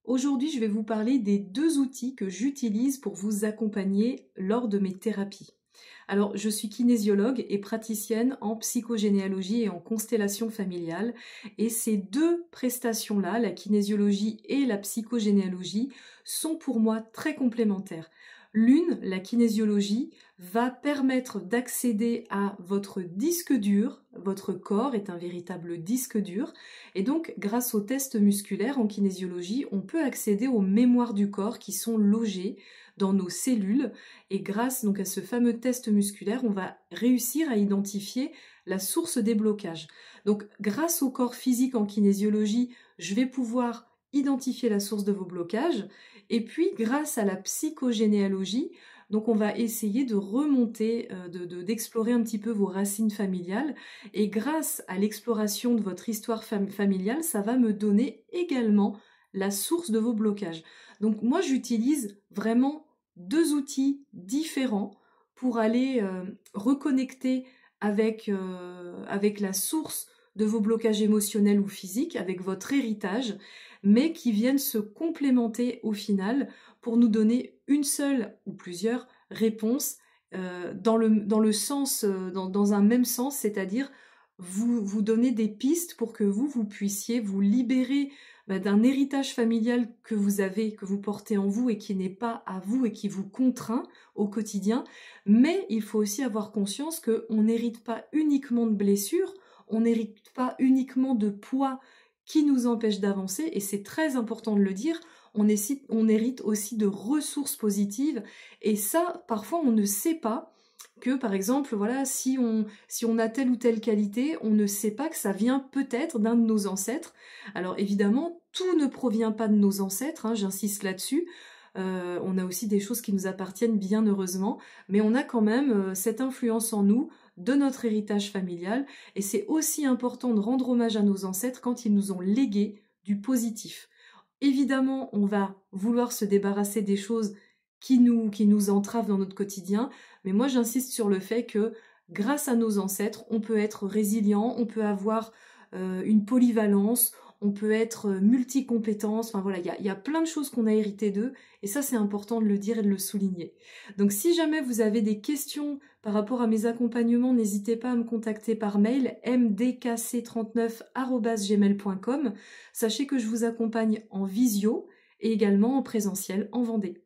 Aujourd'hui, je vais vous parler des 2 outils que j'utilise pour vous accompagner lors de mes thérapies. Alors, je suis kinésiologue et praticienne en psychogénéalogie et en constellation familiale, et ces 2 prestations-là, la kinésiologie et la psychogénéalogie, sont pour moi très complémentaires. L'une, la kinésiologie, va permettre d'accéder à votre disque dur. Votre corps est un véritable disque dur, et donc grâce aux tests musculaires en kinésiologie, on peut accéder aux mémoires du corps qui sont logées dans nos cellules, et grâce donc à ce fameux test musculaire, on va réussir à identifier la source des blocages. Donc grâce au corps physique en kinésiologie, je vais pouvoir identifier la source de vos blocages, et puis grâce à la psychogénéalogie, donc on va essayer de remonter, d'explorer un petit peu vos racines familiales, et grâce à l'exploration de votre histoire familiale, ça va me donner également la source de vos blocages. Donc moi j'utilise vraiment 2 outils différents pour aller reconnecter avec la source de vos blocages émotionnels ou physiques, avec votre héritage, mais qui viennent se complémenter au final pour nous donner une seule ou plusieurs réponses dans le sens, dans un même sens, c'est-à-dire vous donner des pistes pour que vous puissiez vous libérer d'un héritage familial que vous avez, que vous portez en vous et qui n'est pas à vous et qui vous contraint au quotidien. Mais il faut aussi avoir conscience qu'on n'hérite pas uniquement de blessures, on n'hérite pas uniquement de poids qui nous empêche d'avancer, et c'est très important de le dire, on hérite aussi de ressources positives, et ça, parfois, on ne sait pas que, par exemple, voilà, si on a telle ou telle qualité, on ne sait pas que ça vient peut-être d'un de nos ancêtres. Alors évidemment, tout ne provient pas de nos ancêtres, hein, j'insiste là-dessus. On a aussi des choses qui nous appartiennent bien heureusement, mais on a quand même cette influence en nous de notre héritage familial, et c'est aussi important de rendre hommage à nos ancêtres quand ils nous ont légué du positif. Évidemment, on va vouloir se débarrasser des choses qui nous entravent dans notre quotidien, mais moi j'insiste sur le fait que grâce à nos ancêtres, on peut être résilient, on peut avoir une polyvalence, on peut être multicompétence, enfin voilà, il y a plein de choses qu'on a héritées d'eux, et ça c'est important de le dire et de le souligner. Donc si jamais vous avez des questions par rapport à mes accompagnements, n'hésitez pas à me contacter par mail mdkc39@gmail.com. Sachez que je vous accompagne en visio et également en présentiel en Vendée.